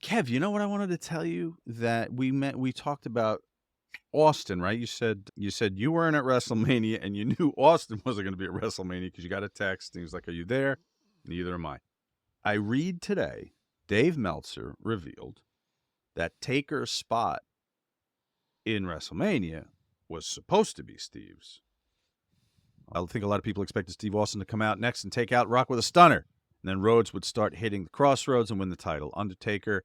Kev, you know what I wanted to tell you? That we talked about Austin, right? You said you weren't at WrestleMania and you knew Austin wasn't going to be at WrestleMania because you got a text and he was like, "Are you there?" Neither am I. I read today, Dave Meltzer revealed that Taker's spot in WrestleMania was supposed to be Steve's. I think a lot of people expected Steve Austin to come out next and take out Rock with a stunner. And then Rhodes would start hitting the crossroads and win the title. Undertaker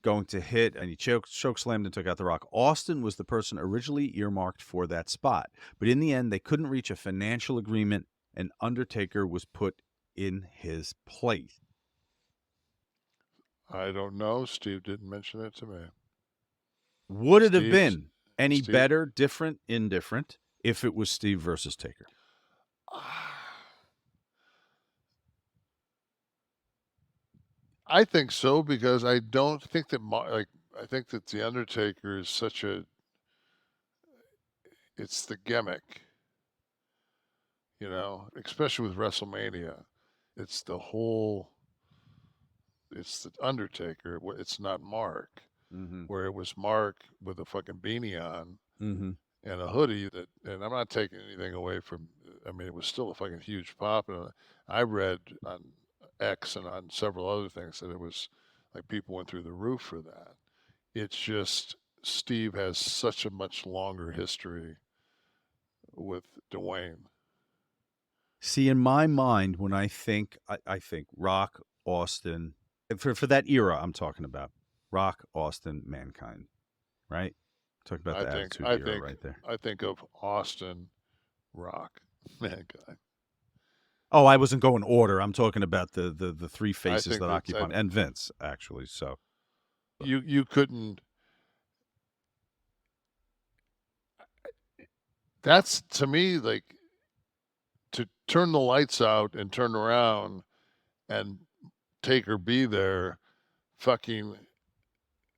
going to hit, and he choke slammed and took out The Rock. Austin was the person originally earmarked for that spot. But in the end, they couldn't reach a financial agreement, and Undertaker was put in his place. I don't know. Steve didn't mention it to me. Would it have Steve's been any Steve. better, different, indifferent if it was Steve versus Taker? I think so because I don't think that I think that the Undertaker is such a it's the gimmick, especially with WrestleMania. It's the whole it's the Undertaker. It's not Mark, Mm-hmm. where it was Mark with a fucking beanie on Mm-hmm. and a hoodie and I'm not taking anything away from. I mean, it was still a fucking huge pop, and I read on X and on several other things that it was like people went through the roof for that. It's just Steve has such a much longer history with Dwayne. See, in my mind, when I think Rock, Austin, for that era, I'm talking about Rock, Austin, Mankind, right? Talking about I the think Attitude I Era think right there. I think of Austin, Rock, Mankind. Oh, I wasn't going order. I'm talking about the three I faces think that that occupy, and Vince actually. So you couldn't. That's to me like to turn the lights out and turn around and take her be there. Fucking,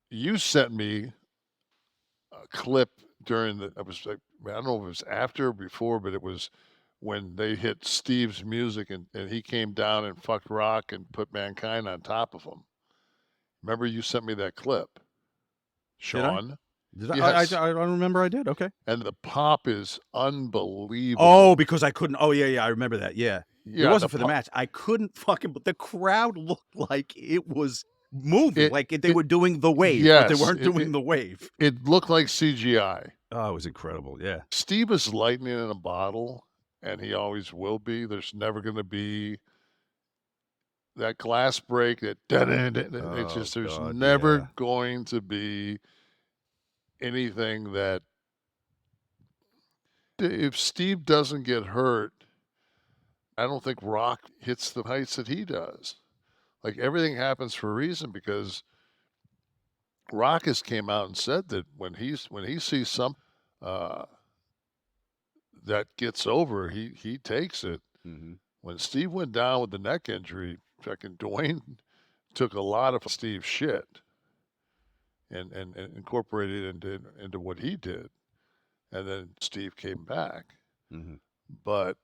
you sent me a clip during the. I was like, I don't know if it was after or before, but it was when they hit Steve's music and he came down and fucked Rock and put Mankind on top of him. Remember, you sent me that clip, did I? Sean? Did Yes. I don't remember. I did. Okay. And the pop is Oh, unbelievable. because I couldn't. Oh, yeah, yeah. I remember that. Yeah, it Yeah, the wasn't for the pop. match. I couldn't fucking. But the crowd looked like it was moving, It like they it were doing the wave, but they yes, weren't doing the wave. it looked like CGI. Oh, it was incredible. Yeah. Steve is lightning in a bottle, and he always will be. There's never going to be that glass break. It's Oh just there's God. never Yeah. going to be anything that if Steve doesn't get hurt, I don't think Rock hits the heights that he does. Like everything happens for a reason because Rock has came out and said that when he sees something uh, that gets over, he takes it. Mm-hmm. When Steve went down with the neck injury, fucking Dwayne took a lot of Steve's shit and incorporated it into what he did. And then Steve came back, Mm-hmm. but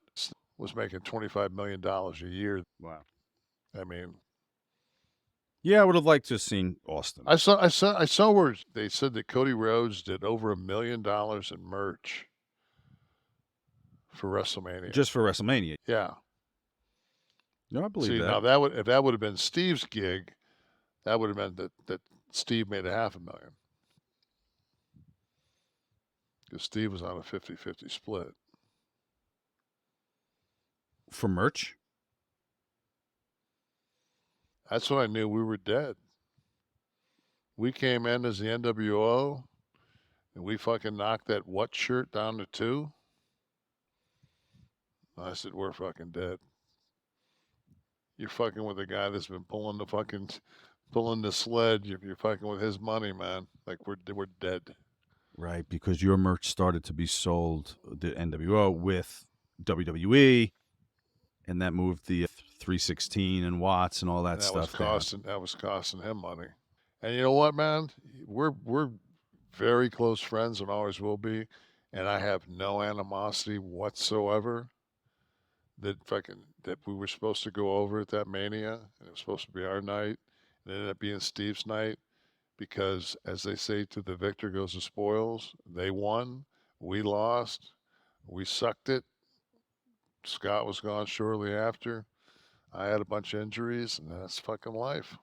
was making $25 million a year. Wow. I mean, Yeah, I would have liked to have seen Austin. I saw where they said that Cody Rhodes did over $1 million in merch for WrestleMania. Just for WrestleMania. Yeah. No, I believe See, that. now that would if that would have been Steve's gig, that would have meant that Steve made a half a million because Steve was on a 50-50 split. For merch? That's when I knew we were dead. We came in as the NWO and we fucking knocked that what shirt down to 2. I said, we're fucking dead. You're fucking with a guy that's been pulling the sled. You're fucking with his money, man. Like we're dead. Right, because your merch started to be sold, the NWO, with WWE, and that moved the 316 and Watts and all And that stuff down. that was costing him money. And you know what, man? We're very close friends and always will be. And I have no animosity whatsoever that we were supposed to go over at that Mania and it was supposed to be our night and it ended up being Steve's night. because, as they say, to the victor goes the spoils. They won. We lost. We sucked it. Scott was gone shortly after. I had a bunch of injuries, and that's fucking life.